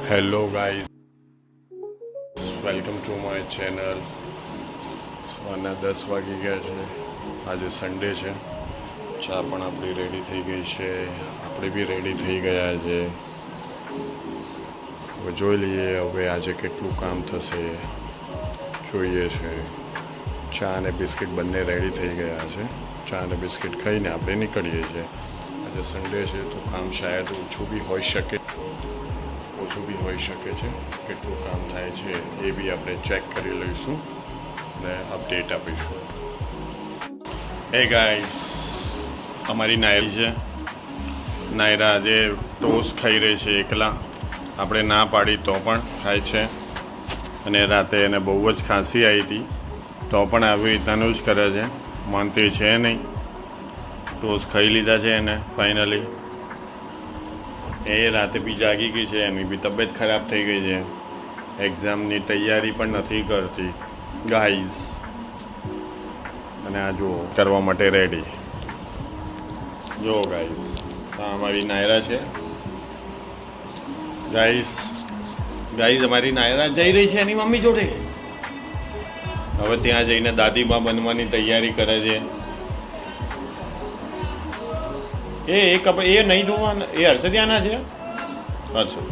Hello guys, welcome to my channel. સવારના 10 વાગી ગયા છે. આજે સન્ડે છે. ચા પણ આપણી રેડી થઈ ગઈ છે. આપણે બી રેડી થઈ ગયા છે. હવે જોઈ લઈએ હવે આજે કેટલું કામ થશે. જોઈએ છે. ચા અને બિસ્કિટ બંને રેડી થઈ ગયા છે. ચા અને બિસ્કિટ ખાઈને આપણે નીકળીએ છીએ. આજે સન્ડે છે તો કામ શાયદ ઓછું બી હોઈ શકે છે. કેટલું કામ થાય છે એ બી આપણે ચેક કરી લઈશું ને અપડેટ આપીશું. હે ગાઈઝ, અમારી નાયરી છે. નાયરા આજે ટોસ્ટ ખાઈ રહી છે એકલા. આપણે ના પાડી તો પણ ખાય છે. અને રાતે એને બહુ જ ખાંસી આવી હતી તો પણ આવી રીતનાનું જ કરે છે. માનતી છે નહીં. ટોસ્ટ ખાઈ લીધા છે એને ફાઇનલી. એ રાતે બી જાગી ગઈ છે. એની બી તબિયત ખરાબ થઈ ગઈ છે. એક્ઝામની તૈયારી પણ નથી કરતી ગાઈઝ. અને આ જુઓ કરવા માટે રેડી. જુઓ ગાઈઝ, આ અમારી નાયરા છે. ગાઈઝ અમારી નાયરા જઈ રહી છે એની મમ્મી જોડે. હવે ત્યાં જઈને દાદીમા બનવાની તૈયારી કરે છે. એ નહીં ધોવાના, એ હર્ષદિયાના છે. અચ્છા,